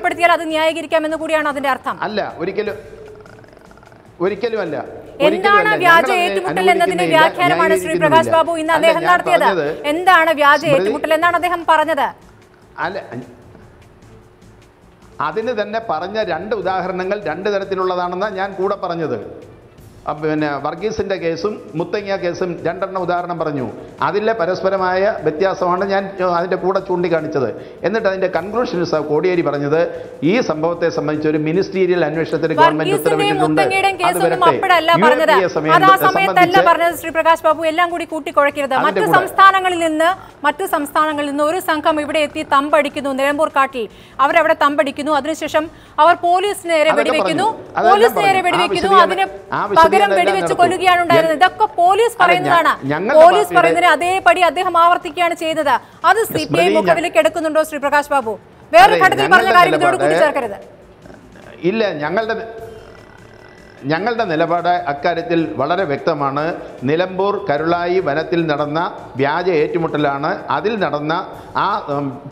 കുറ്റപ്പെടുത്തിയാൽ അത് ന്യായീകരിക്കാമെന്ന് കൂടിയാണ് അതിന്റെ അർത്ഥം. അല്ല, ഒരിക്കലും അല്ല. എന്താണ് വ്യാജ ഏറ്റുമുട്ടൽ എന്നതിന്റെ വ്യാഖ്യാനമാണ് ശ്രീ പ്രകാശ് ബാബു ഇന്ന് അദ്ദേഹം നടത്തിയത്? എന്താണ് വ്യാജ ഏറ്റുമുട്ടൽ എന്നാണ് അദ്ദേഹം പറഞ്ഞത്? അല്ല, അതിന് തന്നെ പറഞ്ഞ 2 ഉദാഹരണങ്ങൾ 2 തരത്തിലുള്ളതാണെന്നാണ് ഞാൻ കൂടെ പറഞ്ഞത്. പിന്നെ വർഗീസിൻ്റെ കേസും മുത്തങ്ങ കേസും 2 ഉദാഹരണം പറഞ്ഞു. അതിലെ പരസ്പരമായ വ്യത്യാസമാണ് ഞാൻ അതിൻ്റെ കൂടെ ചൂണ്ടിക്കാണിച്ചത്. എന്നിട്ട് അതിൻ്റെ കൺക്ലൂഷൻസ് കോടിയേരി പറഞ്ഞത് ഈ സംഭവത്തെ സംബന്ധിച്ച് ഒരു മിനിസ്റ്റീരിയൽ അന്വേഷണത്തിന് ഗവൺമെന്റ് ഉത്തരവിട്ടിട്ടുണ്ട്. ശ്രീ പ്രകാശ് ബാബു എല്ലാം കൂടി കൂട്ടിക്കുഴയ്ക്കരുത്. മറ്റു സംസ്ഥാനങ്ങളിൽ നിന്ന് ഒരു സംഘം ഇവിടെ എത്തി തമ്പടിക്കുന്നു, നിലമ്പൂർ കാട്ടിൽ അവരവിടെ തമ്പടിക്കുന്നു. അതിനുശേഷം അവർ പോലീസിന് നേരെ വെടിവെക്കുന്നു, അതിന് വെടിവെച്ച് കൊല്ലുകയാണ് ഉണ്ടായിരുന്നത്. ഇതൊക്കെ പോലീസ് പറയുന്നതാണ്. പോലീസ് പറയുന്നതിന് അതേപടി അദ്ദേഹം ആവർത്തിക്കുകയാണ് ചെയ്തത്. അത് CPI മുഖവിലേക്ക് എടുക്കുന്നുണ്ടോ ശ്രീ പ്രകാശ് ബാബു? വേറൊരു ഘട്ടത്തിൽ പറഞ്ഞ കാര്യം ഇതോട് കൂട്ടിച്ചേർക്കരുത്. ഇല്ല, ഞങ്ങളുടെ നിലപാട് അക്കാര്യത്തിൽ വളരെ വ്യക്തമാണ്. നിലമ്പൂർ കരുളായി വനത്തിൽ നടന്ന വ്യാജ ഏറ്റുമുട്ടലാണ്. അതിൽ നടന്ന ആ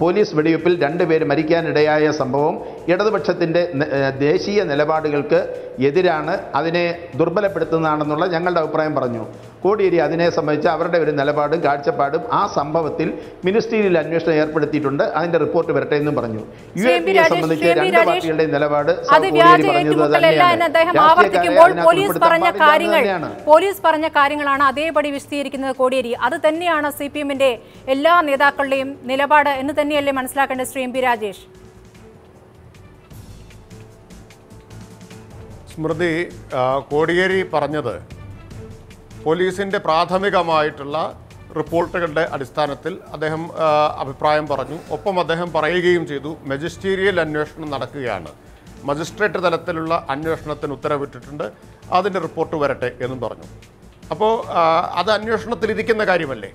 പോലീസ് വെടിവെപ്പിൽ 2 പേര് മരിക്കാനിടയായ സംഭവം ഇടതുപക്ഷത്തിൻ്റെ ദേശീയ നിലപാടുകൾക്ക് എതിരാണ്, അതിനെ ദുർബലപ്പെടുത്തുന്നതാണെന്നുള്ള ഞങ്ങളുടെ അഭിപ്രായം പറഞ്ഞു. കോടിയേരി അതിനെ സംബന്ധിച്ച് അവരുടെ ഒരു നിലപാടും കാഴ്ചപ്പാടും ആ സംഭവത്തിൽ മിനിസ്റ്റീരിയൽ അന്വേഷണം ഏർപ്പെടുത്തിയിട്ടുണ്ട്, അതിന്റെ റിപ്പോർട്ട് വരട്ടെ എന്നും പറഞ്ഞു. UAPയെ സംബന്ധിച്ച് 2 പാർട്ടികളുടെ നിലപാട് കോടിയേരി പറഞ്ഞത് തന്നെയാണ്. പോലീസ് പറഞ്ഞ കാര്യങ്ങളാണ് അതേപടി വിശദീകരിക്കുന്നത് കോടിയേരി. അത് തന്നെയാണ് CPMന്റെ എല്ലാ നേതാക്കളുടെയും നിലപാട് എന്ന് തന്നെയല്ലേ മനസ്സിലാക്കേണ്ടത് ശ്രീ MP രാജേഷ്? സ്മൃതി, കോടിയേരി പറഞ്ഞത് പോലീസിൻ്റെ പ്രാഥമികമായിട്ടുള്ള റിപ്പോർട്ടുകളുടെ അടിസ്ഥാനത്തിൽ അദ്ദേഹം അഭിപ്രായം പറഞ്ഞു. ഒപ്പം അദ്ദേഹം പറയുകയും ചെയ്തു മജിസ്റ്റീരിയൽ അന്വേഷണം നടക്കുകയാണ്, മജിസ്ട്രേറ്റ് തലത്തിലുള്ള അന്വേഷണത്തിന് ഉത്തരവിട്ടിട്ടുണ്ട്, അതിൻ്റെ റിപ്പോർട്ട് വരട്ടെ എന്നും പറഞ്ഞു. അപ്പോൾ അത് അന്വേഷണത്തിലിരിക്കുന്ന കാര്യമല്ലേ.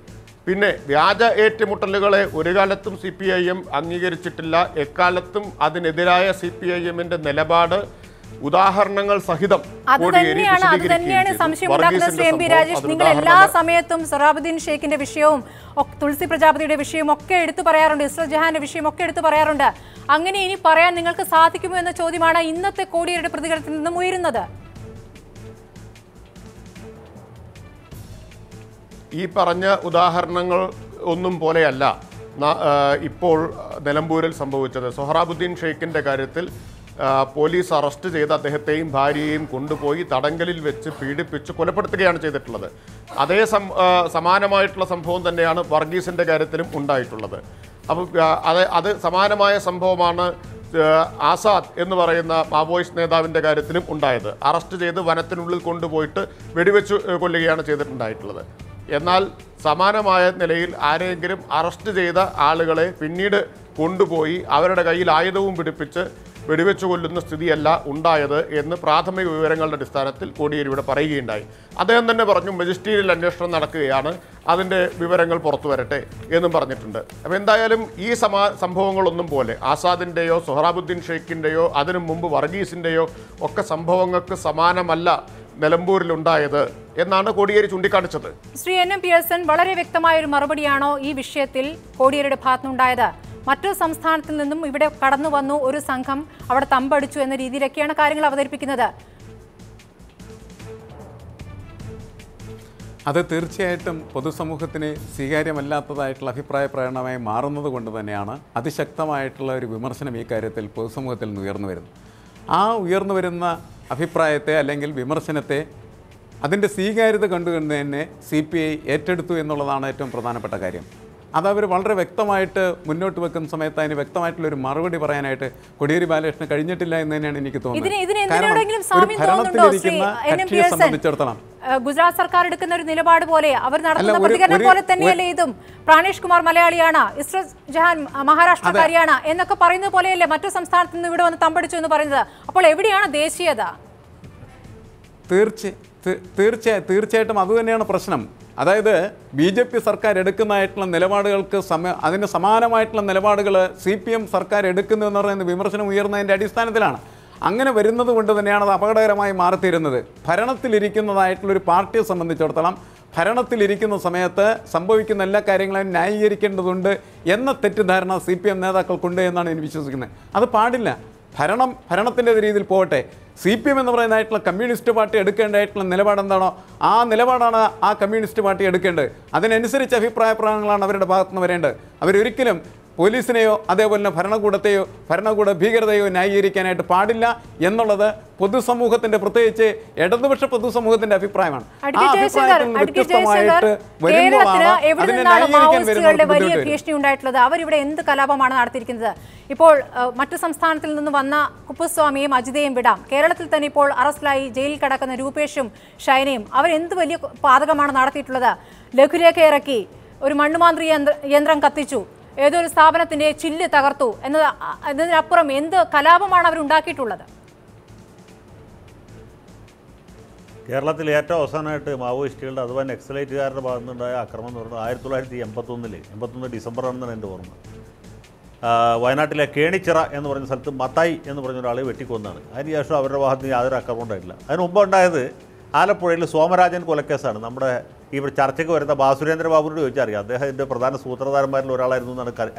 പിന്നെ വ്യാജ ഏറ്റുമുട്ടലുകളെ ഒരു കാലത്തും CPIM അംഗീകരിച്ചിട്ടില്ല. എക്കാലത്തും അതിനെതിരായ CPIMന്റെ നിലപാട് ഉദാഹരണങ്ങൾ സഹിതം സംശയം ഉണ്ടാക്കുന്ന ശ്രീ MP രാജേഷ്, നിങ്ങൾ എല്ലാ സമയത്തും സൊഹ്റാബുദ്ദീൻ ഷെയ്ഖിന്റെ വിഷയവും തുളസി പ്രജാപതിയുടെ വിഷയവും ഒക്കെ എടുത്തു പറയാറുണ്ട്, ഇസ്രത് ജഹാന്റെ വിഷയം ഒക്കെ എടുത്തു പറയാറുണ്ട്. അങ്ങനെ ഇനി പറയാൻ നിങ്ങൾക്ക് സാധിക്കുമോ എന്ന ചോദ്യമാണ് ഇന്നത്തെ കോടിയേരിയുടെ പ്രതികരണത്തിൽ നിന്നും ഉയരുന്നത്. ഈ പറഞ്ഞ ഉദാഹരണങ്ങൾ ഒന്നും പോലെയല്ല ഇപ്പോൾ നിലമ്പൂരിൽ സംഭവിച്ചത്. സൊഹ്റാബുദ്ദീൻ ഷെയ്ഖിൻ്റെ കാര്യത്തിൽ പോലീസ് അറസ്റ്റ് ചെയ്ത് അദ്ദേഹത്തെയും ഭാര്യയെയും കൊണ്ടുപോയി തടങ്കലിൽ വെച്ച് പീഡിപ്പിച്ച് കൊലപ്പെടുത്തുകയാണ് ചെയ്തിട്ടുള്ളത്. അതേ സമാനമായിട്ടുള്ള സംഭവം തന്നെയാണ് വർഗീസിൻ്റെ കാര്യത്തിലും ഉണ്ടായിട്ടുള്ളത്. അപ്പോൾ അത് സമാനമായ സംഭവമാണ് ആസാദ് എന്ന് പറയുന്ന മാവോയിസ്റ്റ് നേതാവിൻ്റെ കാര്യത്തിലും ഉണ്ടായത്. അറസ്റ്റ് ചെയ്ത് വനത്തിനുള്ളിൽ കൊണ്ടുപോയിട്ട് വെടിവെച്ച് കൊല്ലുകയാണ് ചെയ്തിട്ടുണ്ടായിട്ടുള്ളത്. എന്നാൽ സമാനമായ നിലയിൽ ആരെങ്കിലും അറസ്റ്റ് ചെയ്ത ആളുകളെ പിന്നീട് കൊണ്ടുപോയി അവരുടെ കയ്യിൽ ആയുധവും പിടിപ്പിച്ച് വെടിവെച്ചു കൊല്ലുന്ന സ്ഥിതിയല്ല ഉണ്ടായത് എന്ന് പ്രാഥമിക വിവരങ്ങളുടെ അടിസ്ഥാനത്തിൽ കോടിയേരിയുടെ പറയുകയുണ്ടായി. അദ്ദേഹം തന്നെ പറഞ്ഞു മജിസ്റ്റീരിയൽ അന്വേഷണം നടക്കുകയാണ്, അതിൻ്റെ വിവരങ്ങൾ പുറത്തു വരട്ടെ എന്നും പറഞ്ഞിട്ടുണ്ട്. അപ്പോൾ എന്തായാലും ഈ സംഭവങ്ങളൊന്നും പോലെ ആസാദിൻ്റെയോ സൊഹ്റാബുദ്ദീൻ ഷെയ്ഖിൻ്റെയോ അതിനു മുമ്പ് വർഗീസിൻ്റെയോ ഒക്കെ സംഭവങ്ങൾക്ക് സമാനമല്ല നിലമ്പൂരിലുണ്ടായത് എന്നാണ് കോടിയേരി ചൂണ്ടിക്കാണിച്ചത്. ശ്രീ NM പിയേഴ്സൺ, വളരെ വ്യക്തമായൊരു മറുപടിയാണോ ഈ വിഷയത്തിൽ കോടിയേരിയുടെ ഭാഗത്തുനിന്നുണ്ടായത്? മറ്റൊരു സംസ്ഥാനത്തിൽ നിന്നും ഇവിടെ കടന്നു വന്നു ഒരു സംഘം, അവിടെ തമ്പടിച്ചു എന്ന രീതിയിലൊക്കെയാണ് കാര്യങ്ങൾ അവതരിപ്പിക്കുന്നത്. അത് തീർച്ചയായിട്ടും പൊതുസമൂഹത്തിന് സ്വീകാര്യമല്ലാത്തതായിട്ടുള്ള അഭിപ്രായ പ്രകടനമായി മാറുന്നത് കൊണ്ട് തന്നെയാണ് അതിശക്തമായിട്ടുള്ള ഒരു വിമർശനം ഈ കാര്യത്തിൽ പൊതുസമൂഹത്തിൽ നിന്ന് ഉയർന്നു വരുന്നത്. ആ ഉയർന്നു വരുന്ന അഭിപ്രായത്തെ അല്ലെങ്കിൽ വിമർശനത്തെ അതിൻ്റെ സ്വീകാര്യത കണ്ടുകൊണ്ട് തന്നെ CPI ഏറ്റെടുത്തു എന്നുള്ളതാണ് ഏറ്റവും പ്രധാനപ്പെട്ട കാര്യം. അതവർ വളരെ വ്യക്തമായിട്ട് മുന്നോട്ട് വെക്കുന്ന സമയത്ത് അതിന് വ്യക്തമായിട്ടുള്ളൊരു മറുപടി പറയാനായിട്ട് കോടിയേരി ബാലകൃഷ്ണന് കഴിഞ്ഞിട്ടില്ല എന്ന് തന്നെയാണ് എനിക്ക് തോന്നുന്നത്. സംബന്ധിച്ചിടത്തോളം ഗുജറാത്ത് സർക്കാർ എടുക്കുന്ന ഒരു നിലപാട് പോലെ അവർ നടത്തുന്ന പ്രതികരണം പോലെ തന്നെയല്ലേ ഇതും? പ്രാണേഷ് കുമാർ മലയാളിയാണ്, ഇസ്രത് ജഹാൻ മഹാരാഷ്ട്രക്കാരിയാണ് എന്നൊക്കെ പറയുന്നത് പോലെയല്ലേ മറ്റു സംസ്ഥാനത്ത് നിന്ന് ഇവിടെ വന്ന് തമ്പടിച്ചു എന്ന് പറയുന്നത്? അപ്പോൾ എവിടെയാണ് ദേശീയത? തീർച്ചയായിട്ടും അതുതന്നെയാണ് പ്രശ്നം. അതായത് BJP സർക്കാർ എടുക്കുന്നതായിട്ടുള്ള നിലപാടുകൾക്ക് അതിന് സമാനമായിട്ടുള്ള നിലപാടുകൾ CPM സർക്കാർ എടുക്കുന്നു എന്ന് പറയുന്ന വിമർശനം ഉയർന്നതിൻ്റെ അടിസ്ഥാനത്തിലാണ്. അങ്ങനെ വരുന്നത് കൊണ്ട് തന്നെയാണ് അത് അപകടകരമായി മാറിത്തീരുന്നത്. ഭരണത്തിലിരിക്കുന്നതായിട്ടുള്ളൊരു പാർട്ടിയെ സംബന്ധിച്ചിടത്തോളം ഭരണത്തിലിരിക്കുന്ന സമയത്ത് സംഭവിക്കുന്ന എല്ലാ കാര്യങ്ങളും ന്യായീകരിക്കേണ്ടതുണ്ട് എന്ന തെറ്റിദ്ധാരണ CPM നേതാക്കൾക്കുണ്ട് എന്നാണ് ഞാൻ വിശ്വസിക്കുന്നത്. അത് പാടില്ല. ഭരണത്തിൻ്റെ രീതിയിൽ പോകട്ടെ. CPM എന്ന് പറയുന്നതായിട്ടുള്ള കമ്മ്യൂണിസ്റ്റ് പാർട്ടി എടുക്കേണ്ടതായിട്ടുള്ള നിലപാടെന്താണോ ആ നിലപാടാണ് ആ കമ്മ്യൂണിസ്റ്റ് പാർട്ടി എടുക്കേണ്ടത്. അതിനനുസരിച്ച് അഭിപ്രായ പ്രകടനങ്ങളാണ് അവരുടെ ഭാഗത്തുനിന്ന് വരേണ്ടത്. അവരൊരിക്കലും പോലീസിനെയോ അതേപോലെ തന്നെ ഭരണകൂടത്തെയോ ഭരണകൂട ഭീകരതയോ ന്യായീകരിക്കാനായിട്ട് പാടില്ല എന്നുള്ളത് പൊതുസമൂഹത്തിന്റെ, പ്രത്യേകിച്ച് ഇടതുപക്ഷ പൊതുസമൂഹത്തിന്റെ അഭിപ്രായമാണ്. ആ അഭിപ്രായത്തിൽ നിന്ന് വ്യത്യസ്തമായിട്ട് വലിയ ഭീഷണി ഉണ്ടായിട്ടുള്ളത്. അവരിവിടെ എന്ത് കലാപമാണ് നടത്തിയിരിക്കുന്നത്? ഇപ്പോൾ മറ്റു സംസ്ഥാനത്തിൽ നിന്ന് വന്ന കുപ്പസ്വാമിയും അജിതയും വിടാം. കേരളത്തിൽ തന്നെ ഇപ്പോൾ അറസ്റ്റിലായി ജയിലിൽ കിടക്കുന്ന രൂപേഷും ഷൈനയും അവരെന്ത് വലിയ പാതകമാണ് നടത്തിയിട്ടുള്ളത്? ലഘുരേഖ ഇറക്കി, ഒരു മണ്ണുമാന്ത്രി യന്ത്രം കത്തിച്ചു, ഏതൊരു സ്ഥാപനത്തിന്റെ ചില്ല് തകർത്തു എന്നതിനപ്പുറം എന്ത് കലാപമാണ് അവരുണ്ടാക്കിയിട്ടുള്ളത്? കേരളത്തിൽ ഏറ്റവും അവസാനമായിട്ട് മാവോയിസ്റ്റുകളുടെ അഥവാ നക്സലൈറ്റുകാരുടെ ഭാഗത്തുനിന്നുണ്ടായ ആക്രമണം എന്ന് പറയുന്നത് 1981 ഡിസംബർ ആണെന്നാണ് എൻ്റെ ഓർമ്മ. വയനാട്ടിലെ കേണിച്ചിറ എന്ന് പറഞ്ഞ സ്ഥലത്ത് മത്തായി എന്ന് പറഞ്ഞ ഒരാളെ വെട്ടിക്കൊന്നാണ്. അതിനുശേഷം അവരുടെ ഭാഗത്ത് നിന്ന് യാതൊരു ആക്രമണം ഉണ്ടായിട്ടില്ല. അതിന് മുമ്പ് ഉണ്ടായത് ആലപ്പുഴയിൽ സോമരാജൻ കൊലക്കേസാണ്. നമ്മുടെ ഈ ചർച്ചയ്ക്ക് വരുന്ന ബാസുരേന്ദ്ര ബാബുവിനോട് ചോദിച്ചറിയാം. അദ്ദേഹത്തിൻ്റെ പ്രധാന സൂത്രധാരന്മാരിൽ ഒരാളായിരുന്നു എന്നാണ്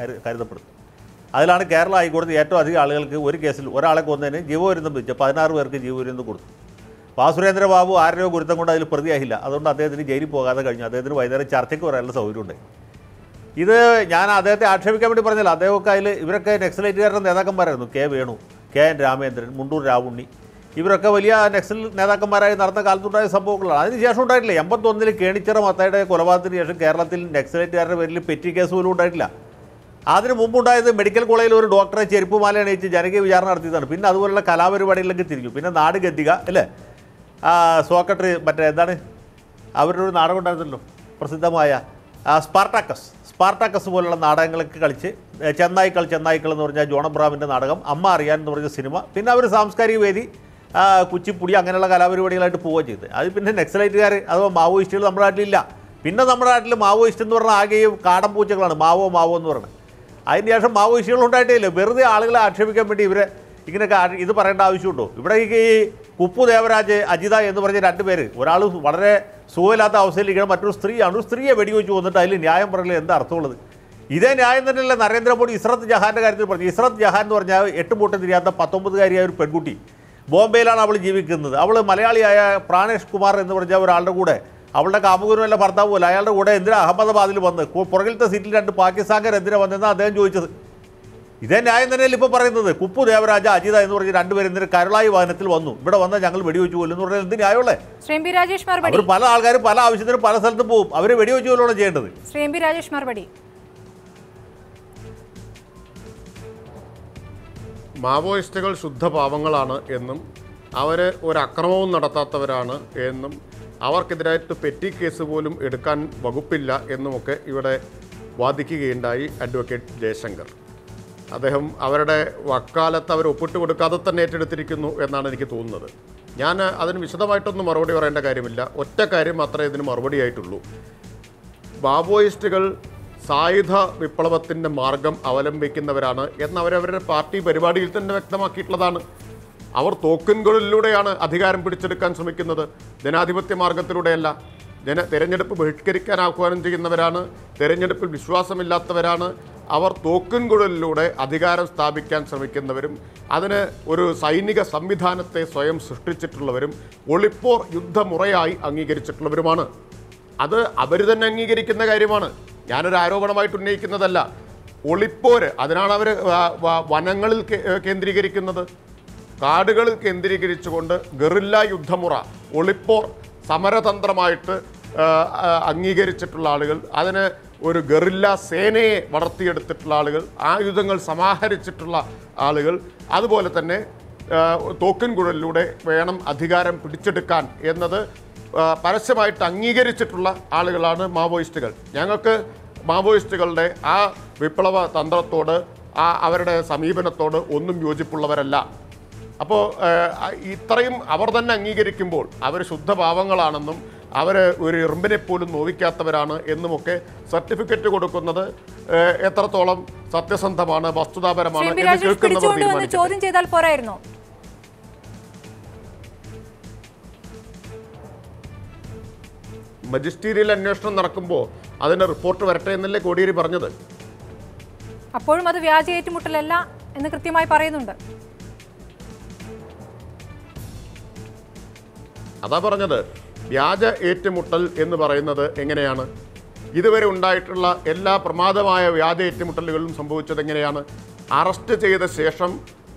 കരുതപ്പെടുന്നത്. അതിലാണ് കേരള ഹൈക്കോടതി ഏറ്റവും അധികം ആളുകൾക്ക് ഒരു കേസിൽ ഒരാളെ കൊന്നതിന് ജീവപര്യന്തം വിധിച്ച 16 പേർക്ക് ജീവപര്യന്തം കൊടുത്തു. ബാസുരേന്ദ്ര ബാബു ആരുടെയോ ഗുരുത്തം കൊണ്ട് അതിൽ പ്രതിയായില്ല. അതുകൊണ്ട് അദ്ദേഹത്തിന് ജയിലിൽ പോകാതെ കഴിഞ്ഞു. അദ്ദേഹത്തിന് വൈകുന്നേരം ചർച്ചയ്ക്ക് വരാനുള്ള സൗകര്യമുണ്ട്. ഇത് ഞാൻ അദ്ദേഹത്തെ ആക്ഷേപിക്കാൻ വേണ്ടി പറഞ്ഞില്ല. അദ്ദേഹമൊക്കെ അതിൽ ഇവരൊക്കെ നക്സലൈറ്റുകാരുടെ നേതാക്കന്മാരായിരുന്നു. കെ വേണു, KN രാമേന്ദ്രൻ, മുണ്ടൂർ രാവുണ്ണി, ഇവരൊക്കെ വലിയ നക്സൽ നേതാക്കന്മാരായി നടന്ന കാലത്തുണ്ടായ സംഭവങ്ങളാണ്. അതിനുശേഷം ഉണ്ടായിട്ടില്ല. 81 കേണിച്ചിറ മത്തായിയുടെ കൊലപാതകത്തിന് ശേഷം കേരളത്തിൽ നക്സലൈറ്റുകാരുടെ പേരിൽ പെറ്റി കേസ് പോലും ഉണ്ടായിട്ടില്ല. അതിന് മുമ്പുണ്ടായത് മെഡിക്കൽ കോളേജിൽ ഒരു ഡോക്ടറെ ചെരുപ്പുമാല അണിയിച്ച് ജനകീയ വിചാരണ നടത്തിയതാണ്. പിന്നെ അതുപോലുള്ള കലാപരിപാടികളിലേക്ക് തിരിഞ്ഞു. പിന്നെ നാട് ഗദ്ദിക അല്ലേ, സോക്കട്രി, മറ്റേ എന്താണ് അവരുടെ ഒരു നാടകം ഉണ്ടായിരുന്നല്ലോ പ്രസിദ്ധമായ സ്പാർട്ടാക്കസ് പോലുള്ള നാടകങ്ങളൊക്കെ കളിച്ച് ചെന്നായ്ക്കൾ എന്ന് പറഞ്ഞാൽ ജോൺ അബ്രഹാമിൻ്റെ നാടകം, അമ്മ അറിയാൻ എന്ന് പറഞ്ഞ സിനിമ, പിന്നെ അവർ സാംസ്കാരിക വേദി, കുച്ചിപ്പുടി, അങ്ങനെയുള്ള കലാപരിപാടികളായിട്ട് പോവുക ചെയ്ത്. അത് പിന്നെ നക്സലൈറ്റുകാർ അഥവാ മാവോയിസ്റ്റുകൾ നമ്മുടെ നാട്ടിലില്ല. പിന്നെ നമ്മുടെ നാട്ടിൽ മാവോയിസ്റ്റ് എന്ന് പറഞ്ഞാൽ ആകെയും കാടൻ പൂച്ചകളാണ്. മാവോ എന്ന് പറയുന്നത്. അതിന് ശേഷം മാവോയിസ്റ്റുകൾ ഉണ്ടായിട്ടില്ല. വെറുതെ ആളുകളെ ആക്ഷേപിക്കാൻ വേണ്ടി ഇവരെ ഇങ്ങനെയൊക്കെ ഇത് പറയേണ്ട ആവശ്യമുണ്ടോ? ഇവിടെ ഈ കുപ്പു ദേവരാജ്, അജിത എന്ന് പറഞ്ഞ 2 പേര്, ഒരാൾ വളരെ സുഖമില്ലാത്ത അവസ്ഥയിലിരിക്കണം, മറ്റൊരു സ്ത്രീയാണ്. ഒരു സ്ത്രീയെ വെടിവെച്ച് കൊന്നിട്ട് അതിൽ ന്യായം പറയൽ എന്താ അർത്ഥമുള്ളത്? ഇതേ ന്യായം തന്നെയല്ല നരേന്ദ്രമോദി ഇസ്രത്ത് ജഹാൻ്റെ കാര്യത്തിൽ പറഞ്ഞു. ഇസ്രത്ത് ജഹാൻ എന്ന് പറഞ്ഞാൽ 8 പൂട്ടം തിരിയാത്ത 19കാരിയായ ഒരു പെൺകുട്ടി. ബോംബെയിലാണ് അവൾ ജീവിക്കുന്നത്. അവൾ മലയാളിയായ പ്രാണേഷ് കുമാർ എന്ന് പറഞ്ഞ ഒരാളുടെ കൂടെ, അവളുടെ കാമുകനുമല്ല ഭർത്താവുമല്ല, അയാളുടെ കൂടെ എന്തിനാ അഹമ്മദാബാദിൽ വന്ന് പുറകിലത്തെ സീറ്റിൽ 2 പാകിസ്ഥാൻകാർ എന്തിനാ വന്നതെന്നാണ് അദ്ദേഹം ചോദിച്ചത്. ഇതേ ന്യായം തന്നെയല്ല ഇപ്പോൾ പറയുന്നത്. കുപ്പു ദേവരാജ, അജിത എന്ന് പറഞ്ഞ 2 പേര് എന്തിന് കരുളായി വാഹനത്തിൽ വന്നു, ഇവിടെ വന്നാൽ ഞങ്ങൾ വെടിവെച്ച് കൊല്ലും എന്ന് പറഞ്ഞാൽ എന്ത് ന്യായമുള്ളേ? അവർ പല ആൾക്കാരും പല ആവശ്യത്തിനും പല സ്ഥലത്തും പോകും. അവർ വെടിവെച്ച് കൊല്ലുകയാണ് ചെയ്യേണ്ടത്. രാജേഷ് മറുപടി. മാവോയിസ്റ്റുകൾ ശുദ്ധപാവങ്ങളാണ് എന്നും അവർ ഒരു അക്രമവും നടത്താത്തവരാണ് എന്നും അവർക്കെതിരായിട്ട് പെറ്റി കേസ് പോലും എടുക്കാൻ വകുപ്പില്ല എന്നുമൊക്കെ ഇവിടെ വാദിക്കുകയുണ്ടായി അഡ്വക്കേറ്റ് ജയശങ്കർ. അദ്ദേഹം അവരുടെ വക്കാലത്ത് അവർ ഒപ്പിട്ട് കൊടുക്കാതെ തന്നെ ഏറ്റെടുത്തിരിക്കുന്നു എന്നാണ് എനിക്ക് തോന്നുന്നത്. ഞാൻ അതിന് വിശദമായിട്ടൊന്നും മറുപടി പറയേണ്ട കാര്യമില്ല. ഒറ്റ കാര്യം മാത്രമേ ഇതിന് മറുപടിയായിട്ടുള്ളൂ. മാവോയിസ്റ്റുകൾ സായുധ വിപ്ലവത്തിൻ്റെ മാർഗം അവലംബിക്കുന്നവരാണ് എന്നവരവരുടെ പാർട്ടി പരിപാടിയിൽ തന്നെ വ്യക്തമാക്കിയിട്ടുള്ളതാണ്. അവർ തോക്കുകളിലൂടെയാണ് അധികാരം പിടിച്ചെടുക്കാൻ ശ്രമിക്കുന്നത്, ജനാധിപത്യ മാർഗത്തിലൂടെയല്ല. തെരഞ്ഞെടുപ്പ് ബഹിഷ്കരിക്കാൻ ആഹ്വാനം ചെയ്യുന്നവരാണ്, തെരഞ്ഞെടുപ്പിൽ വിശ്വാസമില്ലാത്തവരാണ്. അവർ തോക്കുകളിലൂടെ അധികാരം സ്ഥാപിക്കാൻ ശ്രമിക്കുന്നവരും അതിന് ഒരു സൈനിക സംവിധാനത്തെ സ്വയം സൃഷ്ടിച്ചിട്ടുള്ളവരും ഒളിപ്പോർ യുദ്ധമുറയായി അംഗീകരിച്ചിട്ടുള്ളവരുമാണ്. അത് അവർ തന്നെ അംഗീകരിക്കുന്ന കാര്യമാണ്. ഞാനൊരു ആരോപണമായിട്ട് ഉന്നയിക്കുന്നതല്ല. ഒളിപ്പോര്, അതിനാണ് അവർ വനങ്ങളിൽ കേന്ദ്രീകരിക്കുന്നത്. കാടുകളിൽ കേന്ദ്രീകരിച്ചുകൊണ്ട് ഗറില്ല യുദ്ധമുറ, ഒളിപ്പോർ സമരതന്ത്രമായിട്ട് അംഗീകരിച്ചിട്ടുള്ള ആളുകൾ, അതിന് ഒരു ഗറില്ല സേനയെ വളർത്തിയെടുത്തിട്ടുള്ള ആളുകൾ, ആയുധങ്ങൾ സമാഹരിച്ചിട്ടുള്ള ആളുകൾ, അതുപോലെ തന്നെ തോക്കിൻകുഴലിലൂടെ വേണം അധികാരം പിടിച്ചെടുക്കാൻ എന്നത് പരസ്യമായിട്ട് അംഗീകരിച്ചിട്ടുള്ള ആളുകളാണ് മാവോയിസ്റ്റുകൾ. ഞങ്ങൾക്ക് മാവോയിസ്റ്റുകളുടെ ആ വിപ്ലവ തന്ത്രത്തോട്, അവരുടെ സമീപനത്തോട് ഒന്നും യോജിപ്പുള്ളവരല്ല. അപ്പോൾ ഇത്രയും അവർ തന്നെ അംഗീകരിക്കുമ്പോൾ അവർ ശുദ്ധപാവങ്ങളാണെന്നും അവർ ഒരു ഇറുമ്പിനെ പോലും നോവിക്കാത്തവരാണ് എന്നുമൊക്കെ സർട്ടിഫിക്കറ്റ് കൊടുക്കുന്നത് എത്രത്തോളം സത്യസന്ധമാണ്, വസ്തുതാപരമാണ് എന്ന് കേൾക്കുന്നവർ തീരുമാനിക്കും. ചോദ്യം ചെയ്താൽ പോരായിരുന്നോ? മജിസ്റ്റീരിയൽ അന്വേഷണം നടക്കുമ്പോൾ അതിൻ്റെ റിപ്പോർട്ട് വരട്ടെ എന്നല്ലേ കോടിയേരി പറഞ്ഞത്? അപ്പോഴും അത് വ്യാജ ഏറ്റുമുട്ടലല്ല എന്ന് കൃത്യമായി പറയുന്നുണ്ട്. അതാ പറഞ്ഞത്, വ്യാജ ഏറ്റുമുട്ടൽ എന്ന് പറയുന്നത് എങ്ങനെയാണ്? ഇതുവരെ ഉണ്ടായിട്ടുള്ള എല്ലാ പ്രമാദമായ വ്യാജ ഏറ്റുമുട്ടലുകളിലും സംഭവിച്ചത് എങ്ങനെയാണ്? അറസ്റ്റ് ചെയ്ത ശേഷം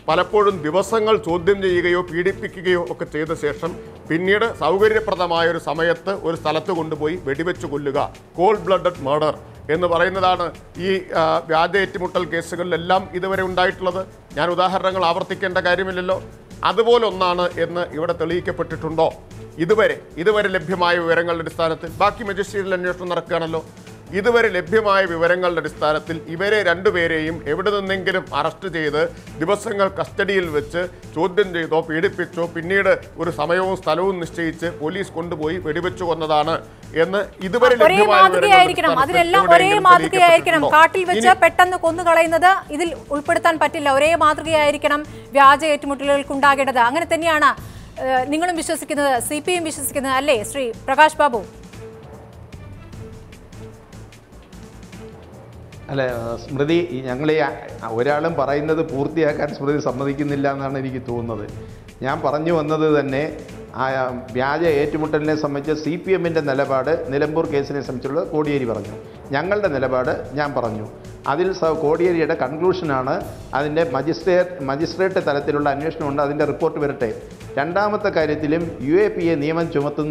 പലപ്പോഴും ദിവസങ്ങൾ ചോദ്യം ചെയ്യുകയോ പീഡിപ്പിക്കുകയോ ഒക്കെ ചെയ്ത ശേഷം പിന്നീട് സൗകര്യപ്രദമായ ഒരു സമയത്ത് ഒരു സ്ഥലത്ത് കൊണ്ടുപോയി വെടിവെച്ച് കൊല്ലുക, കോൾഡ് ബ്ലഡഡ് മർഡർ എന്ന് പറയുന്നതാണ് ഈ വ്യാജ ഏറ്റുമുട്ടൽ കേസുകളിലെല്ലാം ഇതുവരെ ഉണ്ടായിട്ടുള്ളത്. ഞാൻ ഉദാഹരണങ്ങൾ ആവർത്തിക്കേണ്ട കാര്യമില്ലല്ലോ. അതുപോലെ ഒന്നാണ് എന്ന് ഇവിടെ തെളിയിക്കപ്പെട്ടിട്ടുണ്ടോ? ഇതുവരെ ലഭ്യമായ വിവരങ്ങളുടെ അടിസ്ഥാനത്തിൽ ബാക്കി മജിസ്ട്രേറ്റിൽ അന്വേഷണം നടക്കുകയാണല്ലോ. ഇതുവരെ ലഭ്യമായ വിവരങ്ങളുടെ അടിസ്ഥാനത്തിൽ ഇവരെ രണ്ടുപേരെയും എവിടെ നിന്നെങ്കിലും അറസ്റ്റ് ചെയ്ത് ദിവസങ്ങൾ കസ്റ്റഡിയിൽ വെച്ച് ചോദ്യം ചെയ്തോ പീഡിപ്പിച്ചോ പിന്നീട് ഒരു സമയവും സ്ഥലവും നിശ്ചയിച്ച് പോലീസ് കൊണ്ടുപോയി വെടിവെച്ചു കൊന്നതാണ് എന്ന് ഇതുവരെ അതിലെല്ലാം ഒരേ മാതൃകയായിരിക്കണം. കാട്ടിൽ വെച്ച് പെട്ടെന്ന് കൊന്നുകളയുന്നത് ഇതിൽ ഉൾപ്പെടുത്താൻ പറ്റില്ല. ഒരേ മാതൃകയായിരിക്കണം വ്യാജ ഏറ്റുമുട്ടലുകൾക്ക് ഉണ്ടാകേണ്ടത്. അങ്ങനെ തന്നെയാണ് നിങ്ങളും വിശ്വസിക്കുന്നത്, CPM വിശ്വസിക്കുന്നത് അല്ലേ ശ്രീ പ്രകാശ് ബാബു? അല്ല സ്മൃതി, ഞങ്ങളീ ഒരാളും പറയുന്നത് പൂർത്തിയാക്കാൻ സ്മൃതി സമ്മതിക്കുന്നില്ല എന്നാണ് എനിക്ക് തോന്നുന്നത്. ഞാൻ പറഞ്ഞു വന്നത് തന്നെ വ്യാജ ഏറ്റുമുട്ടലിനെ സംബന്ധിച്ച് CPM-ൻ്റെ നിലപാട്, നിലമ്പൂർ കേസിനെ സംബന്ധിച്ചുള്ള കോടിയേരി പറഞ്ഞു. ഞങ്ങളുടെ നിലപാട് ഞാൻ പറഞ്ഞു. അതിൽ കോടിയേരിയുടെ കൺക്ലൂഷനാണ് അതിൻ്റെ മജിസ്ട്രേറ്റ് തലത്തിലുള്ള അന്വേഷണമുണ്ട്, അതിൻ്റെ റിപ്പോർട്ട് വരട്ടെ. രണ്ടാമത്തെ കാര്യത്തിലും UAPA നിയമം ചുമത്തുന്ന